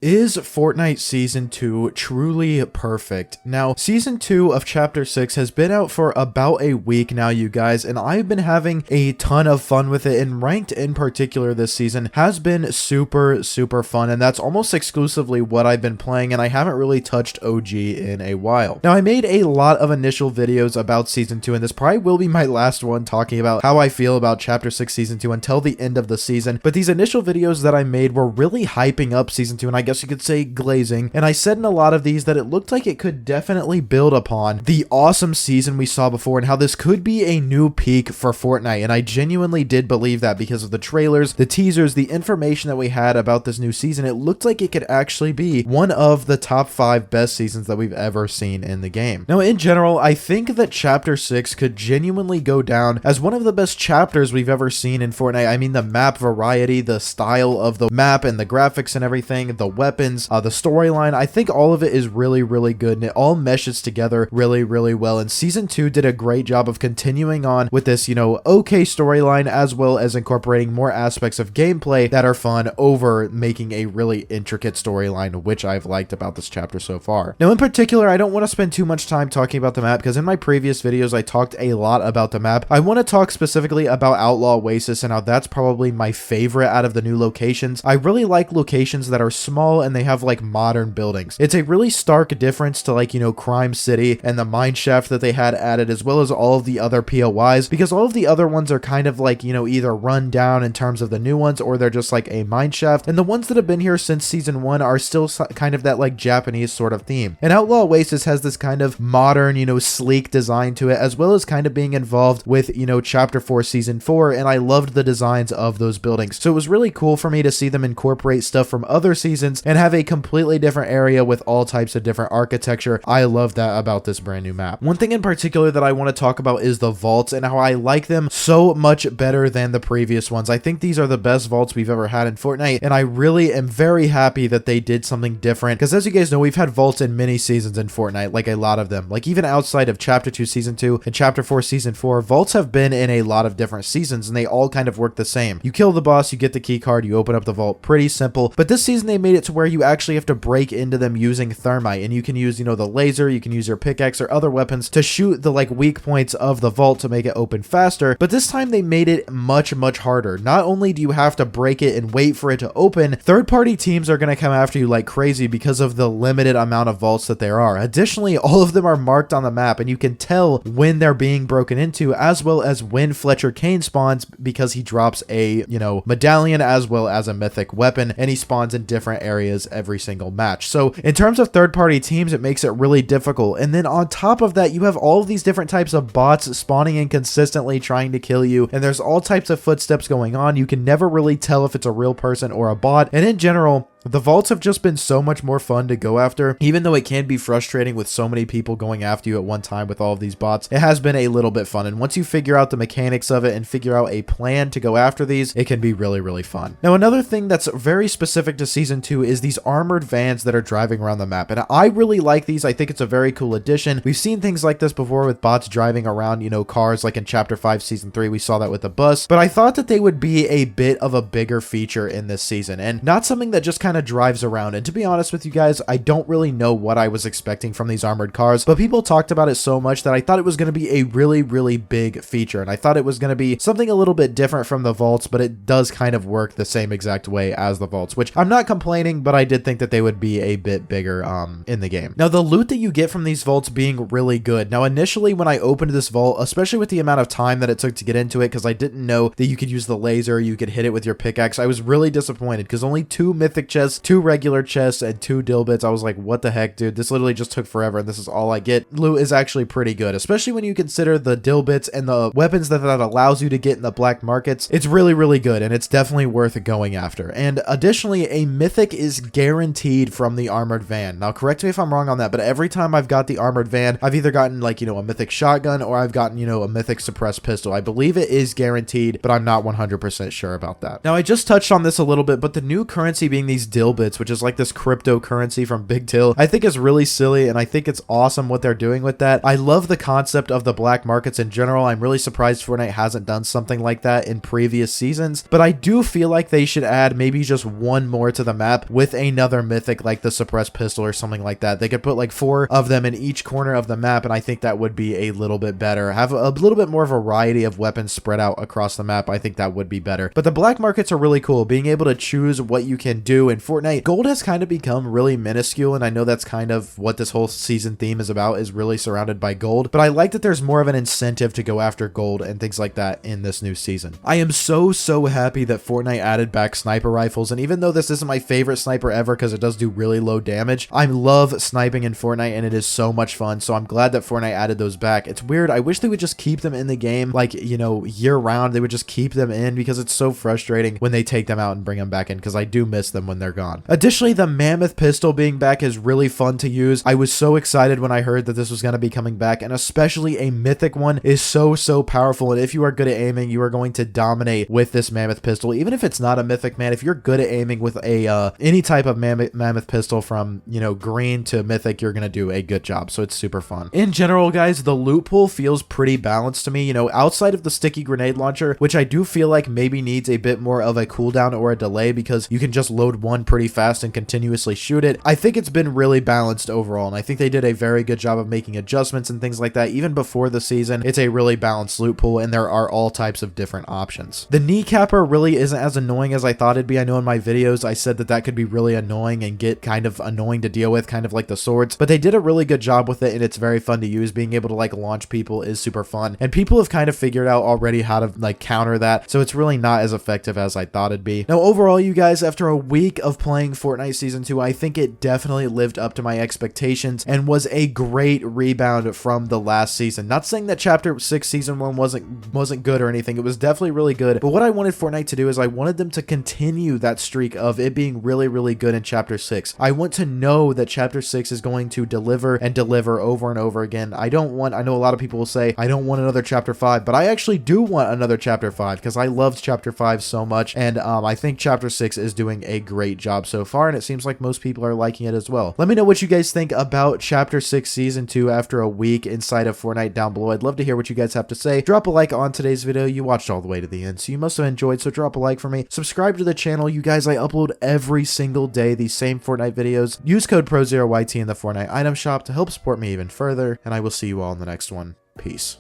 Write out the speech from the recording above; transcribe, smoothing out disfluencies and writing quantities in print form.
Is Fortnite Season 2 truly perfect? Now, Season 2 of Chapter 6 has been out for about a week now, you guys, and I've been having a ton of fun with it, and Ranked in particular this season has been super fun, and that's almost exclusively what I've been playing, and I haven't really touched OG in a while. Now, I made a lot of initial videos about Season 2, and this probably will be my last one talking about how I feel about Chapter 6 Season 2 until the end of the season, but these initial videos that I made were really hyping up Season 2, and I guess you could say glazing, and I said in a lot of these that it looked like it could definitely build upon the awesome season we saw before and how this could be a new peak for Fortnite, and I genuinely did believe that because of the trailers, the teasers, the information that we had about this new season. It looked like it could actually be one of the top 5 best seasons that we've ever seen in the game. Now, in general, I think that Chapter 6 could genuinely go down as one of the best chapters we've ever seen in Fortnite. I mean, the map variety, the style of the map and the graphics and everything, the weapons, the storyline, I think all of it is really good, and it all meshes together really well, and Season 2 did a great job of continuing on with this, okay storyline, as well as incorporating more aspects of gameplay that are fun over making a really intricate storyline, which I've liked about this chapter so far. Now, in particular, I don't want to spend too much time talking about the map, because in my previous videos, I talked a lot about the map. I want to talk specifically about Outlaw Oasis, and how that's probably my favorite out of the new locations. I really like locations that are small and they have like modern buildings. It's a really stark difference to Crime City and the mine shaft that they had added, as well as all of the other POIs, because all of the other ones are kind of like, either run down in terms of the new ones, or they're just like a mine shaft, and the ones that have been here since Season 1 are still kind of that like Japanese sort of theme. And Outlaw Oasis has this kind of modern, sleek design to it, as well as kind of being involved with, Chapter 4 Season 4, and I loved the designs of those buildings. So it was really cool for me to see them incorporate stuff from other seasons and have a completely different area with all types of different architecture. I love that about this brand new map. One thing in particular that I want to talk about is the vaults and how I like them so much better than the previous ones. I think these are the best vaults we've ever had in Fortnite, and I really am very happy that they did something different, because as you guys know, we've had vaults in many seasons in Fortnite, like a lot of them. Like even outside of Chapter 2 Season 2 and Chapter 4 Season 4, vaults have been in a lot of different seasons, and they all kind of work the same. You kill the boss, you get the key card, you open up the vault. Pretty simple. But this season they made it to where you actually have to break into them using thermite, and you can use, the laser, you can use your pickaxe or other weapons to shoot the like weak points of the vault to make it open faster. But this time they made it much harder. Not only do you have to break it and wait for it to open, third-party teams are going to come after you like crazy because of the limited amount of vaults that there are. Additionally, all of them are marked on the map, and you can tell when they're being broken into, as well as when Fletcher Kane spawns, because he drops a, medallion as well as a mythic weapon, and he spawns in different areas every single match. So in terms of third-party teams, it makes it really difficult. And then on top of that, you have all of these different types of bots spawning in consistently trying to kill you, and there's all types of footsteps going on. You can never really tell if it's a real person or a bot, and in general, the vaults have just been so much more fun to go after. Even though it can be frustrating with so many people going after you at one time with all of these bots, it has been a little bit fun. And once you figure out the mechanics of it and figure out a plan to go after these, it can be really fun. Now, another thing that's very specific to Season 2 is these armored vans that are driving around the map. And I really like these. I think it's a very cool addition. We've seen things like this before with bots driving around, cars, like in Chapter 5 Season 3, we saw that with the bus. But I thought that they would be a bit of a bigger feature in this season, and not something that just kind of drives around. And to be honest with you guys, I don't really know what I was expecting from these armored cars, but people talked about it so much that I thought it was going to be a really big feature, and I thought it was going to be something a little bit different from the vaults, but it does kind of work the same exact way as the vaults, which I'm not complaining, but I did think that they would be a bit bigger in the game. Now, the loot that you get from these vaults being really good. Now, initially when I opened this vault, especially with the amount of time that it took to get into it, because I didn't know that you could use the laser, you could hit it with your pickaxe, I was really disappointed, because only 2 mythic chests, 2 regular chests, and 2 dill bits. I was like, what the heck, dude? This literally just took forever, and this is all I get. Loot is actually pretty good, especially when you consider the dill bits and the weapons that allows you to get in the black markets. It's really good, and it's definitely worth going after. And additionally, a mythic is guaranteed from the armored van. Now, correct me if I'm wrong on that, but every time I've got the armored van, I've either gotten like, a mythic shotgun, or I've gotten, a mythic suppressed pistol. I believe it is guaranteed, but I'm not 100% sure about that. Now, I just touched on this a little bit, but the new currency being these Dilbits, which is like this cryptocurrency from Big Till, I think is really silly, and I think it's awesome what they're doing with that. I love the concept of the black markets in general. I'm really surprised Fortnite hasn't done something like that in previous seasons, but I do feel like they should add maybe just one more to the map with another mythic like the suppressed pistol or something like that. They could put like 4 of them in each corner of the map, and I think that would be a little bit better. Have a little bit more variety of weapons spread out across the map. I think that would be better. But the black markets are really cool. Being able to choose what you can do in Fortnite, gold has kind of become really minuscule, and I know that's kind of what this whole season theme is about, is really surrounded by gold, but I like that there's more of an incentive to go after gold and things like that in this new season. I am so happy that Fortnite added back sniper rifles, and even though this isn't my favorite sniper ever because it does do really low damage, I love sniping in Fortnite and it is so much fun, so I'm glad that Fortnite added those back. It's weird. I wish they would just keep them in the game, like, you know, year round. They would just keep them in because it's so frustrating when they take them out and bring them back in, because I do miss them when they're gone. Additionally, the mammoth pistol being back is really fun to use. I was so excited when I heard that this was going to be coming back, and especially a mythic one is so powerful, and if you are good at aiming, you are going to dominate with this mammoth pistol. Even if it's not a mythic, man, if you're good at aiming with a any type of mammoth pistol from, you know, green to mythic, you're gonna do a good job, so it's super fun. In general, guys, the loot pool feels pretty balanced to me, you know, outside of the sticky grenade launcher, which I do feel like maybe needs a bit more of a cooldown or a delay because you can just load one pretty fast and continuously shoot it. I think it's been really balanced overall, and I think they did a very good job of making adjustments and things like that. Even before the season, it's a really balanced loot pool, and there are all types of different options. The kneecapper really isn't as annoying as I thought it'd be. I know in my videos I said that that could be really annoying and get kind of annoying to deal with, kind of like the swords, but they did a really good job with it, and it's very fun to use. Being able to like launch people is super fun, and people have kind of figured out already how to like counter that, so it's really not as effective as I thought it'd be. Now overall, you guys, after a week of playing Fortnite Season 2, I think it definitely lived up to my expectations and was a great rebound from the last season. Not saying that Chapter 6 Season 1 wasn't good or anything. It was definitely really good, but what I wanted Fortnite to do is I wanted them to continue that streak of it being really good in Chapter 6. I want to know that Chapter 6 is going to deliver and deliver over and over again. I know a lot of people will say, I don't want another Chapter 5, but I actually do want another Chapter 5 because I loved Chapter 5 so much, and I think Chapter 6 is doing a great job so far, and it seems like most people are liking it as well. Let me know what you guys think about Chapter 6 Season 2 after a week inside of Fortnite down below. I'd love to hear what you guys have to say. Drop a like on today's video. You watched all the way to the end, so you must have enjoyed, so drop a like for me. Subscribe to the channel. You guys, I upload every single day these same Fortnite videos. Use code PROZEROYT in the Fortnite item shop to help support me even further, and I will see you all in the next one. Peace.